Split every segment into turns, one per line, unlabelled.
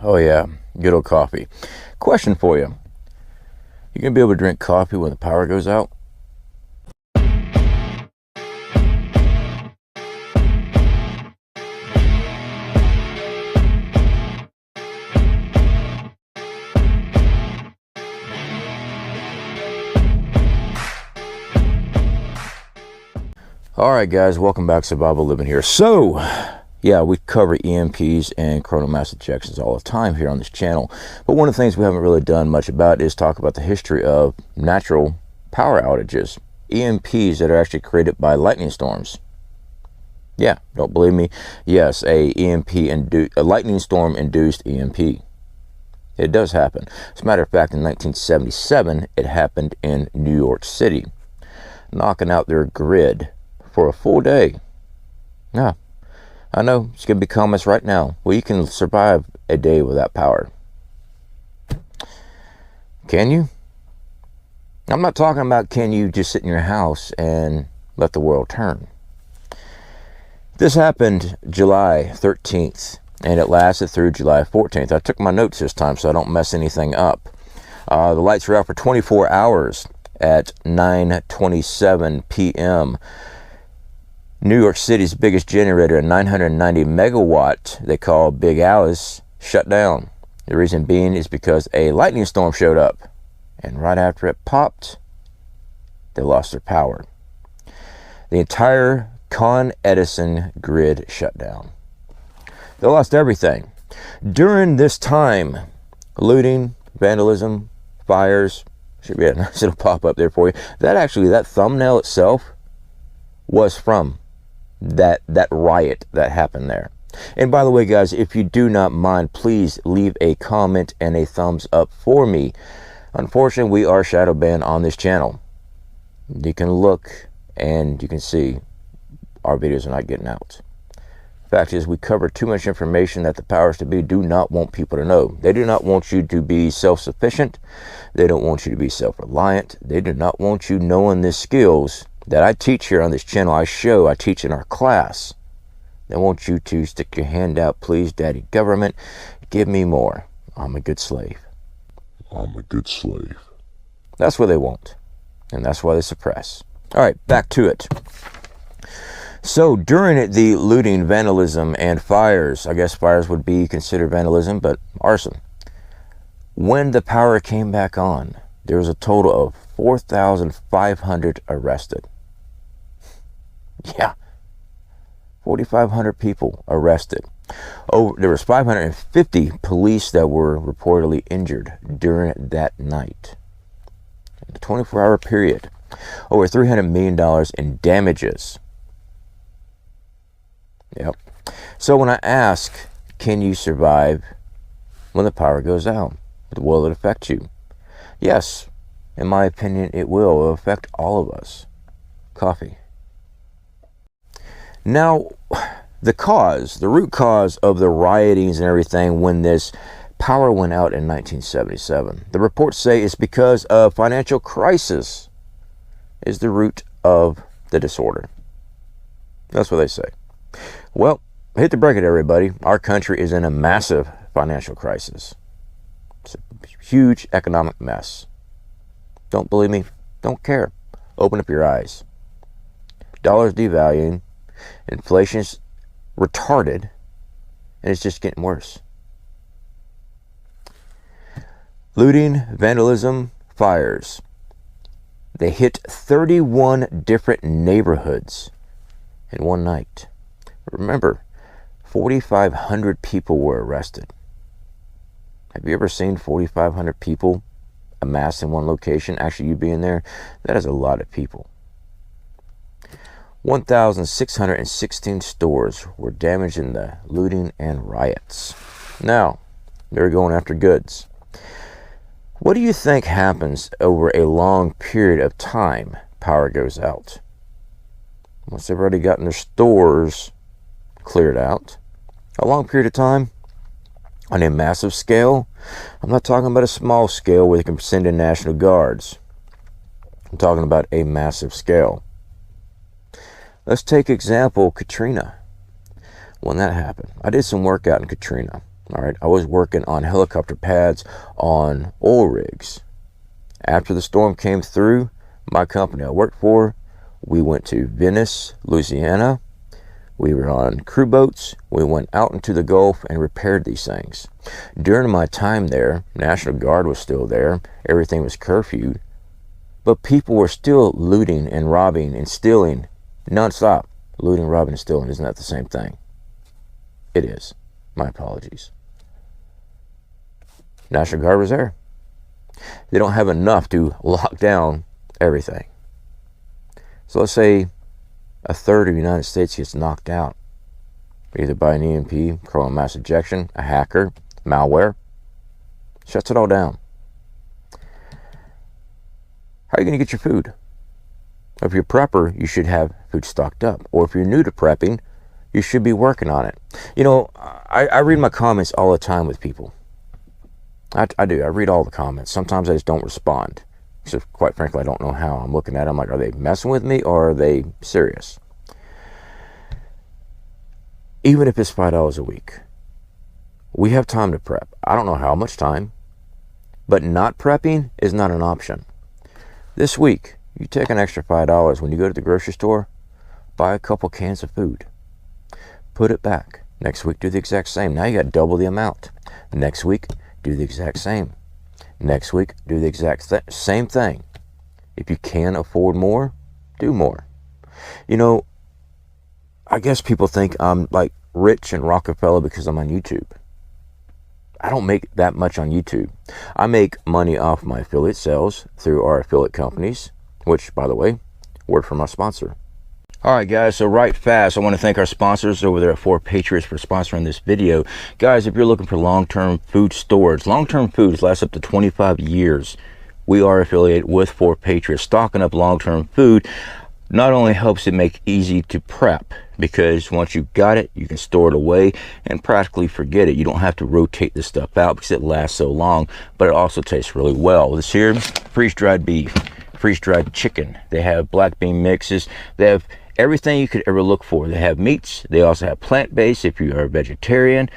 Oh yeah, good old coffee. Question for you. You gonna be able to drink coffee when the power goes out? Alright guys, welcome back. Survival Living here. So, yeah, we cover EMPs and coronal mass ejections all the time here on this channel. But one of the things we haven't really done much about is talk about the history of natural power outages. EMPs that are actually created by lightning storms. Yeah, don't believe me? Yes, a lightning storm induced EMP. It does happen. As a matter of fact, in 1977, it happened in New York City, knocking out their grid for a full day. Yeah, I know it's gonna be comments right now. Well, you can survive a day without power. Can you? I'm not talking about can you just sit in your house and let the world turn. This happened July 13th and it lasted through July 14th. I took my notes this time so I don't mess anything up. The lights were out for 24 hours at 9:27 p.m. New York City's biggest generator, a 990 megawatt they call Big Alice, shut down. The reason being is because a lightning storm showed up, and right after it popped, they lost their power. The entire Con Edison grid shut down. They lost everything. During this time, looting, vandalism, fires, should be a nice little pop up there for you. That thumbnail itself was from that riot that happened there. And by the way guys, if you do not mind, please leave a comment and a thumbs up for me. Unfortunately, we are shadow banned on this channel. You can look and you can see our videos are not getting out. Fact is, we cover too much information that the powers to be do not want people to know. They do not want you to be self-sufficient. They don't want you to be self-reliant. They do not want you knowing the skills that I teach here on this channel. I teach in our class. They want you to stick your hand out, please, daddy government, give me more. I'm a good slave. I'm a good slave. That's what they want, and that's why they suppress. All right, back to it. So during the looting, vandalism, and fires, I guess fires would be considered vandalism, but arson. When the power came back on, there was a total of 4,500 arrested. Yeah, 4,500 people arrested. There was 550 police that were reportedly injured during that night. In a 24-hour period, over $300 million in damages. Yep. So when I ask, can you survive when the power goes out? Will it affect you? Yes, in my opinion, it will. It will affect all of us. Coffee. Now, the root cause of the riotings and everything when this power went out in 1977, the reports say it's because of financial crisis is the root of the disorder. That's what they say. Well, I hate to break it, everybody. Our country is in a massive financial crisis. It's a huge economic mess. Don't believe me? Don't care. Open up your eyes. Dollar's devaluing. Inflation's retarded. And it's just getting worse. Looting, vandalism, fires. They hit 31 different neighborhoods in one night. Remember, 4,500 people were arrested. Have you ever seen 4,500 people amassed in one location? Actually, you being there, that is a lot of people. 1,616 stores were damaged in the looting and riots. Now, they're going after goods. What do you think happens over a long period of time power goes out? Once they've already gotten their stores cleared out, a long period of time, on a massive scale, I'm not talking about a small scale where they can send in National Guards. I'm talking about a massive scale. Let's take example Katrina. When that happened, I did some work out in Katrina. All right, I was working on helicopter pads on oil rigs. After the storm came through, my company I worked for, we went to Venice, Louisiana. We were on crew boats. We went out into the Gulf and repaired these things. During my time there, National Guard was still there. Everything was curfewed. But people were still looting and robbing and stealing nonstop. Looting, robbing, and stealing. Isn't that the same thing? It is. My apologies. National Guard was there. They don't have enough to lock down everything. So let's say a third of the United States gets knocked out, either by an EMP, coronal mass ejection, a hacker, malware. Shuts it all down. How are you going to get your food? If you're a prepper, you should have food stocked up. Or if you're new to prepping, you should be working on it. You know, I read my comments all the time with people. I do. I read all the comments. Sometimes I just don't respond. So quite frankly, I don't know how. I'm looking at them like, are they messing with me or are they serious? Even if it's $5 a week, we have time to prep. I don't know how much time, but not prepping is not an option. This week, you take an extra $5 when you go to the grocery store, buy a couple cans of food, put it back. Next week, do the exact same. Now you got double the amount. Next week, do the exact same. Next week, do the exact same thing. If you can afford more, do more. You know, I guess people think I'm like rich and Rockefeller because I'm on YouTube. I don't make that much on YouTube. I make money off my affiliate sales through our affiliate companies, which, by the way, word from our sponsor. All right, guys, so right fast, I want to thank our sponsors over there at 4 Patriots for sponsoring this video. Guys, if you're looking for long-term food storage, long-term foods last up to 25 years, we are affiliated with 4 Patriots. Stocking up long-term food not only helps it make easy to prep, because once you've got it, you can store it away and practically forget it. You don't have to rotate this stuff out because it lasts so long, but it also tastes really well. This here, freeze-dried beef, freeze-dried chicken. They have black bean mixes. They have everything you could ever look for. They have meats. They also have plant-based. If you are a vegetarian,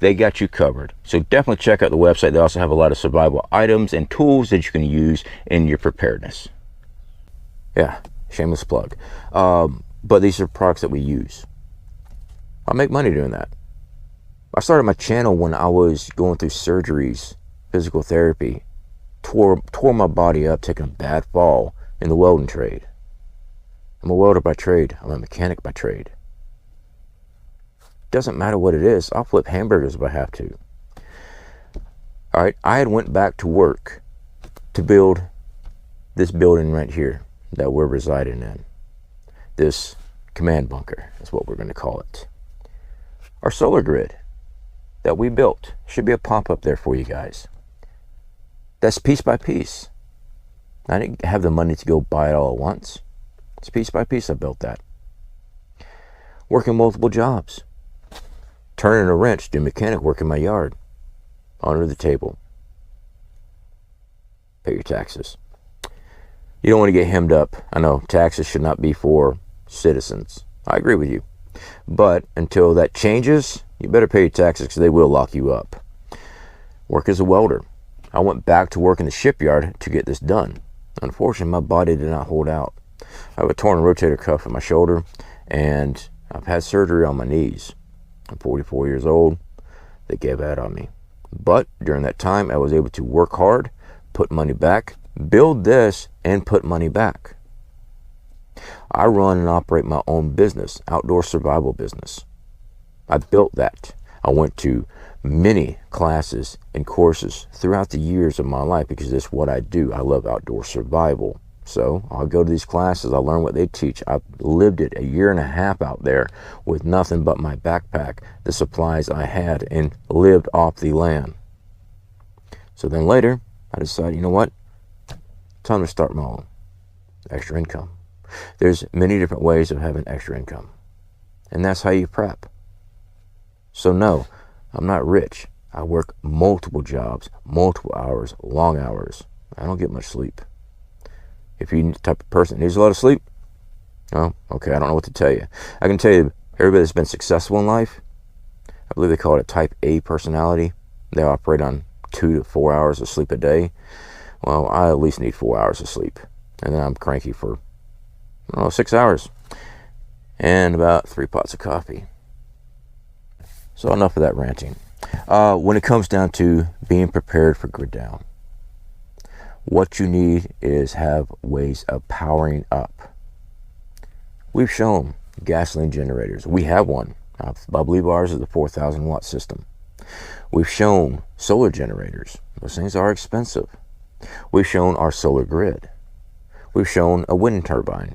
they got you covered. So definitely check out the website. They also have a lot of survival items and tools that you can use in your preparedness. Yeah, shameless plug. But these are products that we use. I make money doing that. I started my channel when I was going through surgeries, physical therapy, tore my body up, taking a bad fall in the welding trade. I'm a welder by trade. I'm a mechanic by trade. Doesn't matter what it is. I'll flip hamburgers if I have to. All right, I had went back to work to build this building right here that we're residing in. This command bunker is what we're going to call it. Our solar grid that we built. Should be a pop-up there for you guys. That's piece by piece. I didn't have the money to go buy it all at once. It's piece by piece I built that. Working multiple jobs. Turning a wrench, doing mechanic work in my yard. Under the table. Pay your taxes. You don't want to get hemmed up. I know taxes should not be for citizens. I agree with you. But until that changes, you better pay your taxes because they will lock you up. Work as a welder. I went back to work in the shipyard to get this done. Unfortunately, my body did not hold out. I have a torn rotator cuff in my shoulder, and I've had surgery on my knees. I'm 44 years old. They gave that on me. But during that time, I was able to work hard, put money back, build this, and put money back. I run and operate my own business, outdoor survival business. I built that. I went to many classes and courses throughout the years of my life because that's what I do. I love outdoor survival. So I'll go to these classes. I'll learn what they teach. I've lived it 1.5 years out there with nothing but my backpack, the supplies I had, and lived off the land. So then later, I decided, you know what? Time to start my own extra income. There's many different ways of having extra income. And that's how you prep. So no, I'm not rich. I work multiple jobs, multiple hours, long hours. I don't get much sleep. If you're the type of person that needs a lot of sleep, oh, okay, I don't know what to tell you. I can tell you, everybody that's been successful in life, a believe they call it a type A personality. They operate on 2 to 4 hours of sleep a day. Well, I at least need 4 hours of sleep. And then I'm cranky for, 6 hours. And about 3 pots of coffee. So enough of that ranting. When it comes down to being prepared for grid down, what you need is have ways of powering up. We've shown gasoline generators. We have one. I believe ours is the 4,000 watt system. We've shown solar generators. Those things are expensive. We've shown our solar grid. We've shown a wind turbine.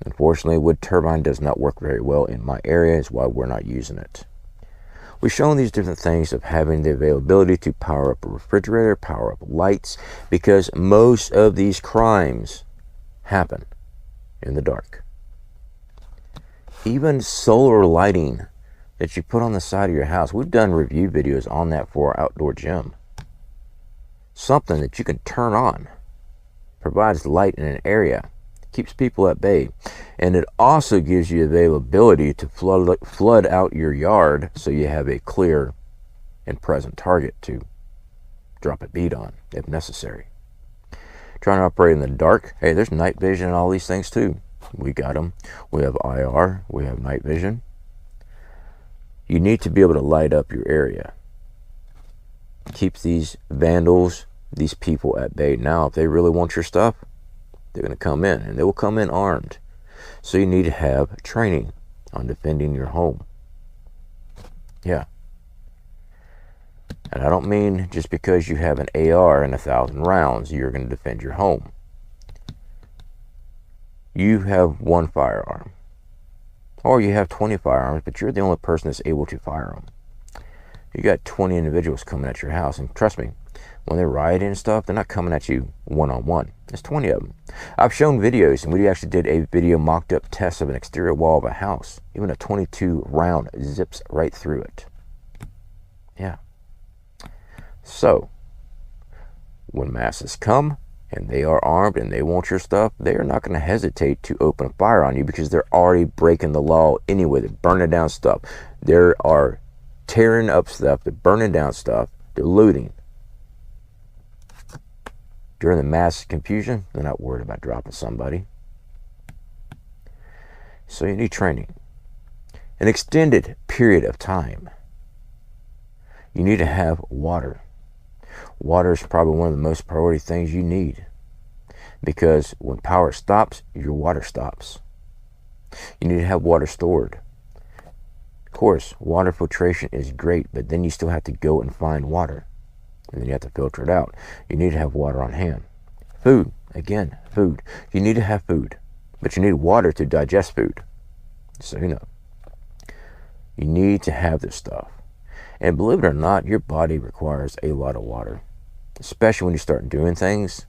Unfortunately, a wind turbine does not work very well in my area, is why we're not using it. We've shown these different things of having the availability to power up a refrigerator, power up lights, because most of these crimes happen in the dark. Even solar lighting that you put on the side of your house, we've done review videos on that for our outdoor gym. Something that you can turn on, provides light in an area, keeps people at bay, and it also gives you availability to flood out your yard so you have a clear and present target to drop a bead on if necessary. Trying to operate in the dark, hey, there's night vision and all these things too. We got them. We have IR, we have night vision. You need to be able to light up your area. Keep these vandals, these people at bay. Now, if they really want your stuff, they're going to come in, and they will come in armed. So you need to have training on defending your home. Yeah. And I don't mean just because you have an AR and 1,000 rounds, you're going to defend your home. You have one firearm. Or you have 20 firearms, but you're the only person that's able to fire them. You got 20 individuals coming at your house, and trust me, when they're rioting and stuff, they're not coming at you one-on-one. There's 20 of them. I've shown videos, and we actually did a video mocked up test of an exterior wall of a house. Even a 22 round zips right through it. Yeah. So, when masses come, and they are armed, and they want your stuff, they are not going to hesitate to open fire on you because they're already breaking the law anyway. They're burning down stuff. They are tearing up stuff. They're burning down stuff. They're looting. During the mass confusion, they're not worried about dropping somebody. So you need training. An extended period of time. You need to have water. Water is probably one of the most priority things you need. Because when power stops, your water stops. You need to have water stored. Of course, water filtration is great, but then you still have to go and find water. And then you have to filter it out. You need to have water on hand. Food, again, food. You need to have food, but you need water to digest food. So you know, you need to have this stuff. And believe it or not, your body requires a lot of water, especially when you start doing things.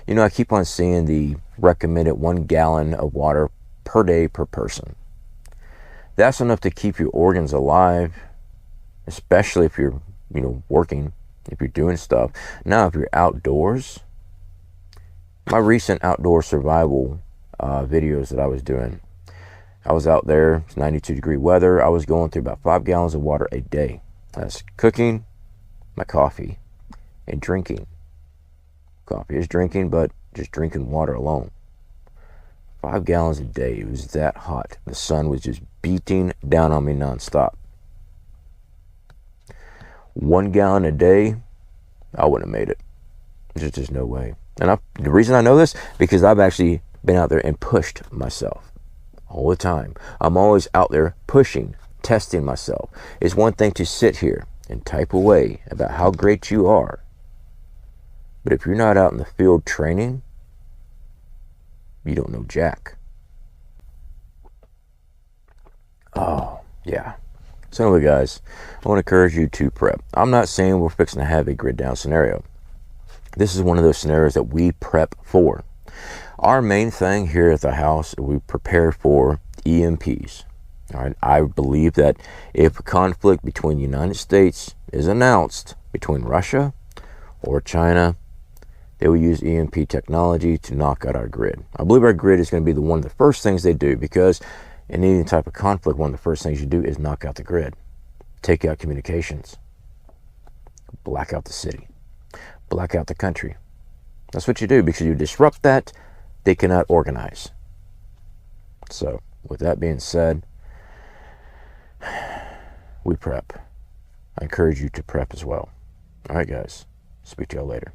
You know, I keep on seeing the recommended 1 gallon of water per day per person. That's enough to keep your organs alive, especially if you're, working. If you're doing stuff. Now, if you're outdoors, my recent outdoor survival videos that I was doing, I was out there, it's 92-degree weather. I was going through about 5 gallons of water a day. That's cooking, my coffee, and drinking. Coffee is drinking, but just drinking water alone. 5 gallons a day. It was that hot. The sun was just beating down on me nonstop. 1 gallon a day, I wouldn't have made it. There's just no way. And the reason I know this, because I've actually been out there and pushed myself all the time. I'm always out there pushing, testing myself. It's one thing to sit here and type away about how great you are. But if you're not out in the field training, you don't know jack. Oh, yeah. So anyway, guys, I want to encourage you to prep. I'm not saying we're fixing to have a grid down scenario. This is one of those scenarios that we prep for. Our main thing here at the house, we prepare for EMPs. All right? I believe that if a conflict between the United States is announced between Russia or China, they will use EMP technology to knock out our grid. I believe our grid is going to be one of the first things they do, because in any type of conflict, one of the first things you do is knock out the grid. take out communications, black out the city, black out the country. That's what you do, because you disrupt that, they cannot organize. So, with that being said, we prep. I encourage you to prep as well. All right, guys. Speak to y'all later.